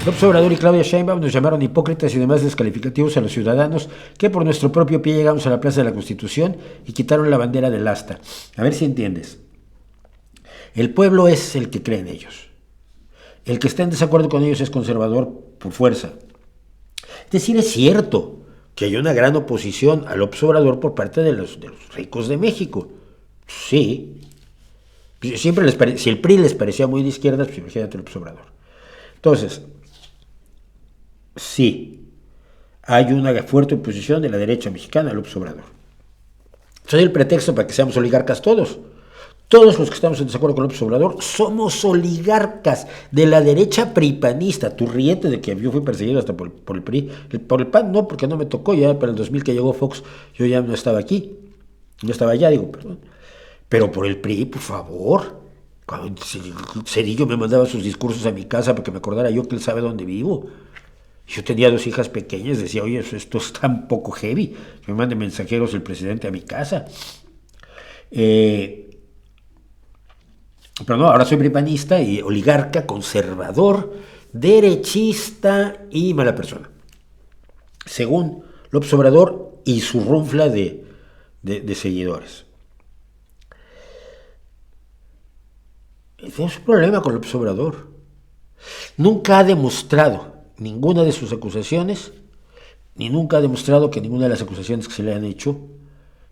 López Obrador y Claudia Sheinbaum nos llamaron hipócritas y demás descalificativos a los ciudadanos que por nuestro propio pie llegamos a la Plaza de la Constitución y quitaron la bandera del asta. A ver si entiendes. El pueblo es el que cree en ellos. El que está en desacuerdo con ellos es conservador por fuerza. Es decir, es cierto que hay una gran oposición al López Obrador por parte de los ricos de México. Sí. Siempre si el PRI les parecía muy de izquierda, pues imagínate el López Obrador. Entonces, sí, hay una fuerte oposición de la derecha mexicana al López Obrador. Soy el pretexto para que seamos oligarcas todos. Todos los que estamos en desacuerdo con López Obrador somos oligarcas de la derecha pripanista. Tú ríete de que yo fui perseguido hasta por el PRI. Por el PAN no, porque no me tocó. Ya para el 2000 que llegó Fox, yo ya no estaba aquí. No estaba allá, perdón. Pero por el PRI, por favor. Cuando Cedillo me mandaba sus discursos a mi casa para que me acordara yo que él sabe dónde vivo. Yo tenía 2 hijas pequeñas, decía, oye, esto es tan poco heavy. Que me mande mensajeros el presidente a mi casa. Pero no, ahora soy pripanista y oligarca, conservador, derechista y mala persona. Según López Obrador y su runfla de seguidores. Tenemos un problema con López Obrador. Nunca ha demostrado ninguna de sus acusaciones, ni nunca ha demostrado que ninguna de las acusaciones que se le han hecho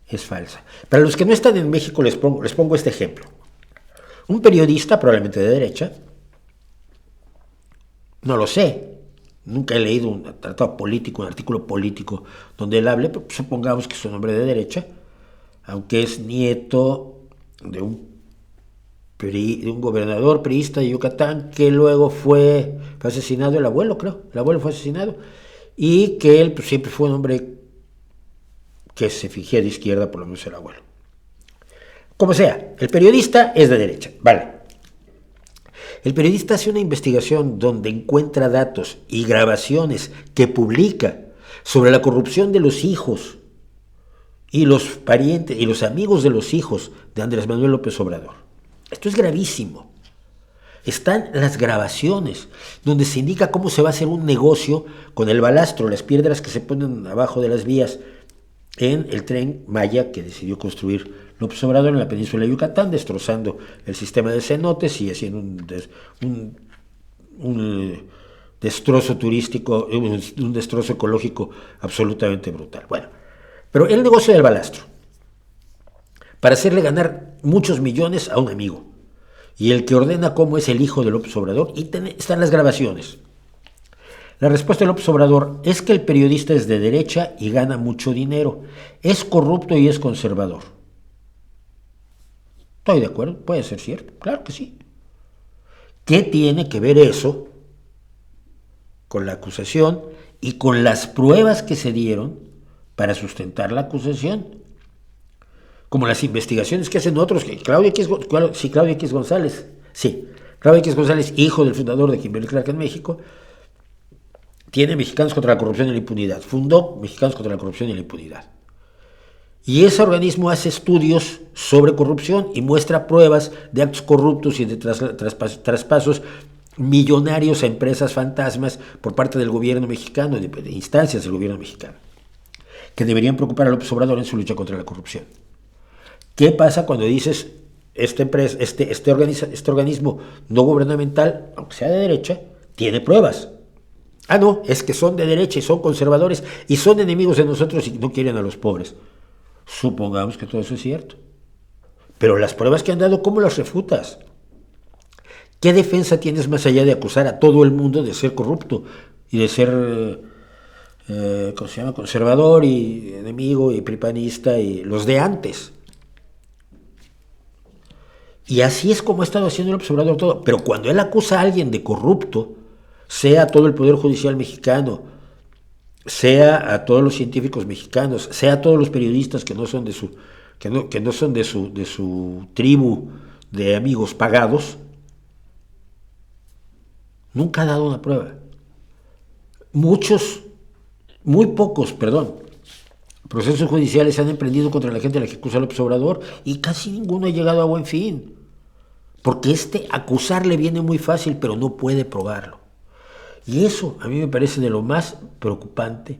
es falsa. Para los que no están en México les pongo este ejemplo. Un periodista, probablemente de derecha, no lo sé, nunca he leído un tratado político, un artículo político donde él hable, pero supongamos que es un hombre de derecha, aunque es nieto de un gobernador priista de Yucatán que luego fue asesinado, el abuelo fue asesinado, y que él siempre fue un hombre que se fingía de izquierda, por lo menos el abuelo. Como sea, el periodista es de derecha, vale. El periodista hace una investigación donde encuentra datos y grabaciones que publica sobre la corrupción de los hijos y los parientes y los amigos de los hijos de Andrés Manuel López Obrador. Esto es gravísimo. Están las grabaciones donde se indica cómo se va a hacer un negocio con el balastro, las piedras que se ponen abajo de las vías en el Tren Maya que decidió construir López Obrador en la península de Yucatán, destrozando el sistema de cenotes y haciendo un destrozo turístico, un destrozo ecológico absolutamente brutal. Bueno, pero el negocio del balastro, para hacerle ganar muchos millones a un amigo, y el que ordena cómo es el hijo de López Obrador, y están las grabaciones. La respuesta de López Obrador es que el periodista es de derecha y gana mucho dinero, es corrupto y es conservador. Estoy de acuerdo, puede ser cierto, claro que sí. ¿Qué tiene que ver eso con la acusación y con las pruebas que se dieron para sustentar la acusación? Como las investigaciones que hacen otros, que Claudia X González, hijo del fundador de Kimberly-Clark en México, tiene Mexicanos contra la Corrupción y la Impunidad, fundó Mexicanos contra la Corrupción y la Impunidad. Y ese organismo hace estudios sobre corrupción y muestra pruebas de actos corruptos y de traspasos millonarios a empresas fantasmas por parte del gobierno mexicano, de instancias del gobierno mexicano, que deberían preocupar a López Obrador en su lucha contra la corrupción. ¿Qué pasa cuando dices este organismo no gubernamental, aunque sea de derecha, tiene pruebas? Ah, no, es que son de derecha y son conservadores y son enemigos de nosotros y no quieren a los pobres. Supongamos que todo eso es cierto. Pero las pruebas que han dado, ¿cómo las refutas? ¿Qué defensa tienes más allá de acusar a todo el mundo de ser corrupto y de ser conservador y enemigo y pripanista y los de antes? Y así es como ha estado haciendo el observador todo. Pero cuando él acusa a alguien de corrupto, sea todo el Poder Judicial mexicano, sea a todos los científicos mexicanos, sea a todos los periodistas que no son de su tribu de amigos pagados, nunca ha dado una prueba. Muy pocos, procesos judiciales se han emprendido contra la gente a la que acusa López Obrador y casi ninguno ha llegado a buen fin. Porque acusarle viene muy fácil, pero no puede probarlo. Y eso a mí me parece de lo más preocupante.